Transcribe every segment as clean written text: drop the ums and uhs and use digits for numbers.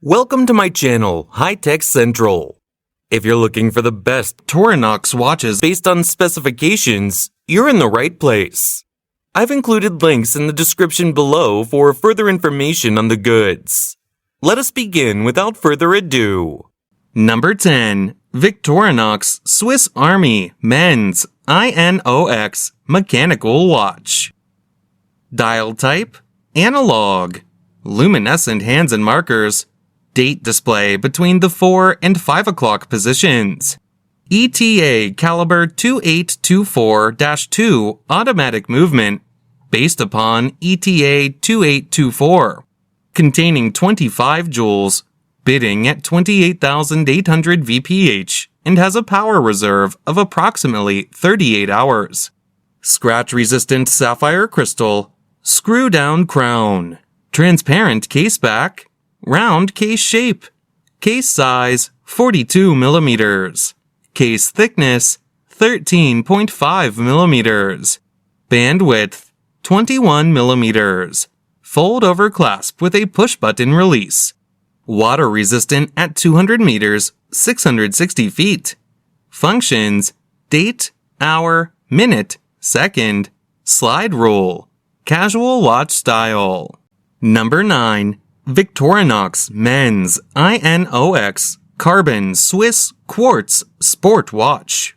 Welcome to my channel, High Tech Central. If you're looking for the best Victorinox watches based on specifications, you're in the right place. I've included links in the description below for further information on the goods. Let us begin without further ado. Number 10. Victorinox Swiss Army Men's INOX Mechanical Watch. Dial type, analog. Luminescent hands and markers. Date display between the 4 and 5 o'clock positions. ETA caliber 2824-2 automatic movement based upon ETA 2824, containing 25 joules, bidding at 28,800 VPH and has a power reserve of approximately 38 hours. Scratch-resistant sapphire crystal, screw-down crown, transparent case back, round case shape, case size 42 millimeters, case thickness 13.5 millimeters, band width 21 millimeters, fold over clasp with a push button release, water resistant at 200 meters, 660 feet, functions, date, hour, minute, second, slide rule, casual watch style. Number 9. Victorinox Men's INOX Carbon Swiss Quartz Sport Watch.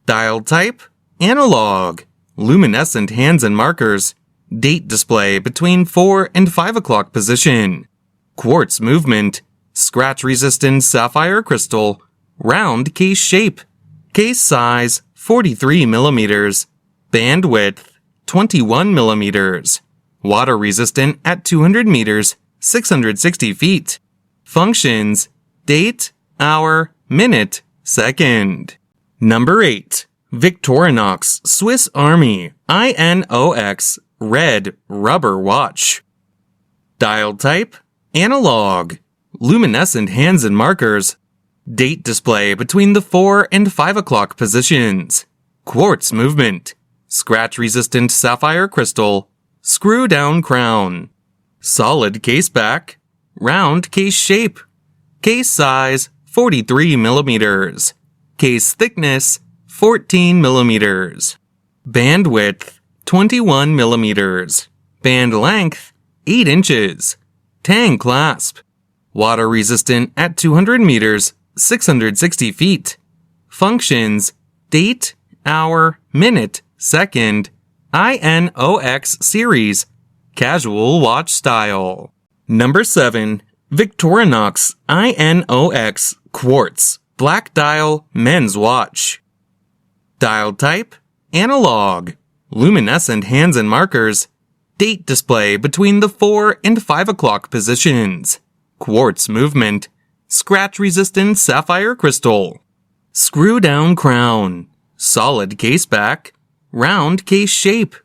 Dial type, analog. Luminescent hands and markers. Date display between 4 and 5 o'clock position. Quartz movement. Scratch-resistant sapphire crystal. Round case shape. Case size 43 millimeters. Band width 21 millimeters. Water resistant at 200 meters, 660 feet. Functions, date, hour, minute, second. Number 8. Victorinox Swiss Army INOX Red Rubber Watch. Dial type, analog. Luminescent hands and markers. Date display between the 4 and 5 o'clock positions. Quartz movement. Scratch-resistant sapphire crystal. Screw-down crown. Solid case back. Round case shape. Case size 43 millimeters. Case thickness 14 millimeters. Band width 21 millimeters. Band length 8 inches. Tang clasp. Water resistant at 200 meters, 660 feet. Functions, date, hour, minute, second, INOX series, casual watch style. Number 7. Victorinox INOX Quartz Black Dial Men's Watch. Dial type, analog. Luminescent hands and markers. Date display between the 4 and 5 o'clock positions. Quartz movement. Scratch-resistant sapphire crystal. Screw-down crown. Solid case back. Round case shape.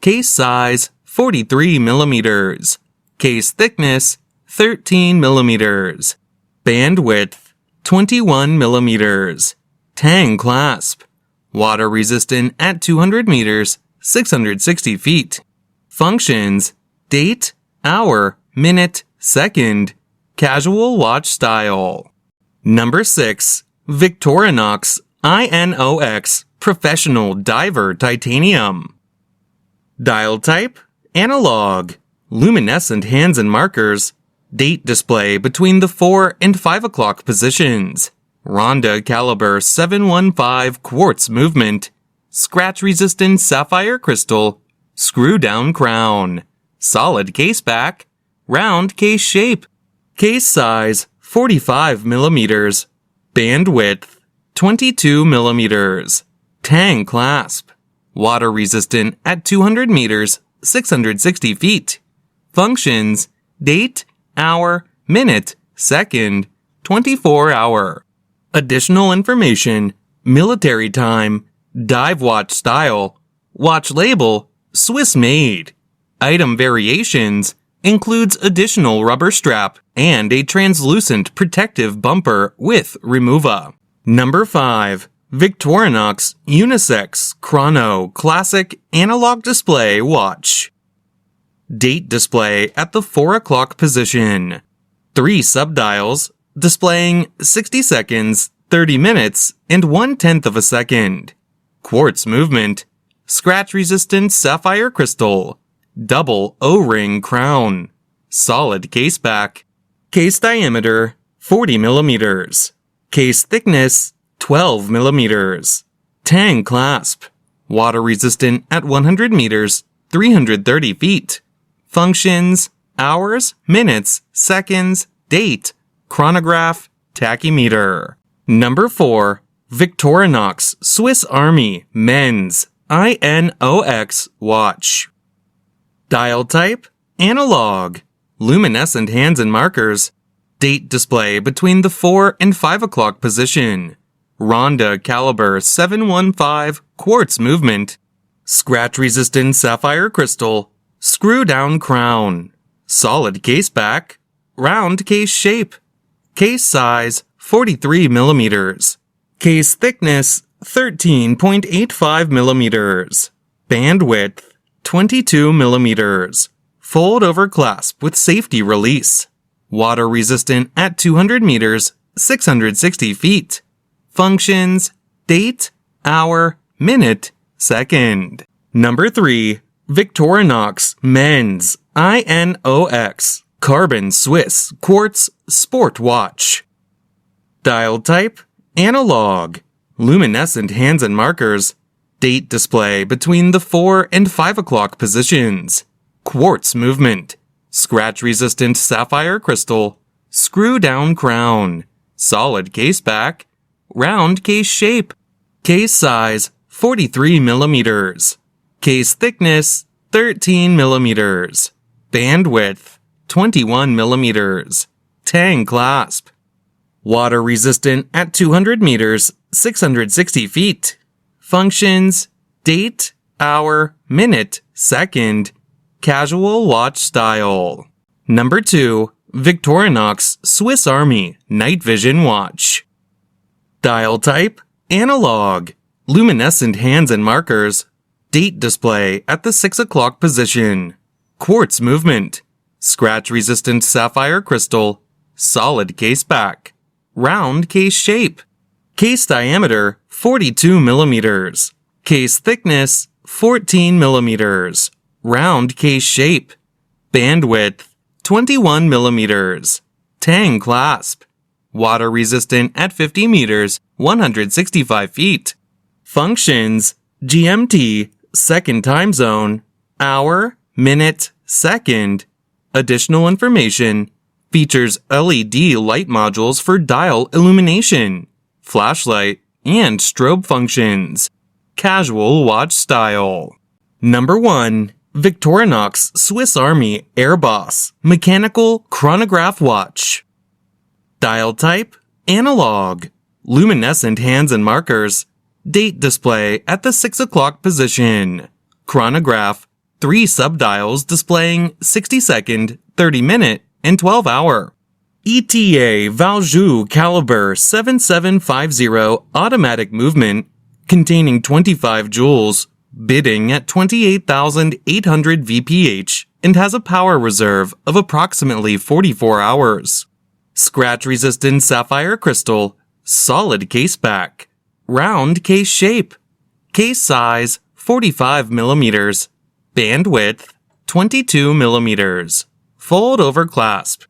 Case size 43 millimeters. Case thickness 13 millimeters. Band width 21 millimeters. Tang clasp. Water resistant at 200 meters, 660 feet. Functions, date, hour, minute, second, casual watch style. Number 6. Victorinox INOX Professional Diver Titanium. Dial type, analog. Luminescent hands and markers. Date display between the 4 and 5 o'clock positions. Ronda caliber 715 quartz movement. Scratch-resistant sapphire crystal. Screw-down crown. Solid case back. Round case shape. Case size 45 millimeters. Band width 22 millimeters. Tang clasp. Water resistant at 200 meters, 660 feet. Functions, date, hour, minute, second, 24 hour. Additional information, military time, dive watch style, watch label, Swiss made. Item variations includes additional rubber strap and a translucent protective bumper with remover. Number 5. Victorinox Unisex Chrono Classic Analog Display Watch. Date display at the 4 o'clock position. 3 subdials displaying 60 seconds, 30 minutes, and 1/10 of a second. Quartz movement. Scratch-resistant sapphire crystal. Double O-ring crown. Solid case back. Case diameter 40 millimeters. Case thickness 12 millimeters. Tang clasp. Water resistant at 100 meters, 330 feet. Functions: hours, minutes, seconds, date, chronograph, tachymeter. Number 4. Victorinox Swiss Army Men's INOX watch. Dial type: analog. Luminescent hands and markers. Date display between the 4 and 5 o'clock position. Ronda caliber 715 quartz movement. Scratch-resistant sapphire crystal. Screw-down crown. Solid case back. Round case shape. Case size 43 millimeters. Case thickness 13.85 millimeters. Bandwidth 22 millimeters. Fold over clasp with safety release. Water resistant at 200 meters, 660 feet. Functions: date, hour, minute, second. Number 3. Victorinox Men's INOX Carbon Swiss Quartz Sport Watch. Dial type: analog. Luminescent hands and markers. Date display between the 4 and 5 o'clock positions. Quartz movement. Scratch-resistant sapphire crystal. Screw-down crown. Solid case back. Round case shape. Case size 43 millimeters. Case thickness 13 millimeters. Bandwidth 21 millimeters. Tang clasp. Water resistant at 200 meters, 660 feet. Functions: date, hour, minute, second. Casual watch style. Number 2. Victorinox Swiss Army Night Vision Watch. Dial type: analog. Luminescent hands and markers. Date display at the 6 o'clock position. Quartz movement. Scratch-resistant sapphire crystal. Solid case back. Round case shape. Case diameter 42 millimeters. Case thickness 14 millimeters. Round case shape. Bandwidth 21 millimeters. Tang clasp. Water resistant at 50 meters, 165 feet. Functions: GMT, second time zone, hour, minute, second. Additional information: features LED light modules for dial illumination, flashlight, and strobe functions. Casual watch style. Number 1. Victorinox Swiss Army Airboss Mechanical Chronograph Watch. Dial type: analog. Luminescent hands and markers. Date display at the 6 o'clock position. Chronograph: 3 subdials displaying 60 second, 30 minute, and 12 hour. ETA Valjoux caliber 7750 automatic movement containing 25 joules, bidding at 28,800 VPH and has a power reserve of approximately 44 hours. Scratch-resistant sapphire crystal, solid case back, round case shape, case size 45 millimeters, bandwidth 22 millimeters, fold over clasp.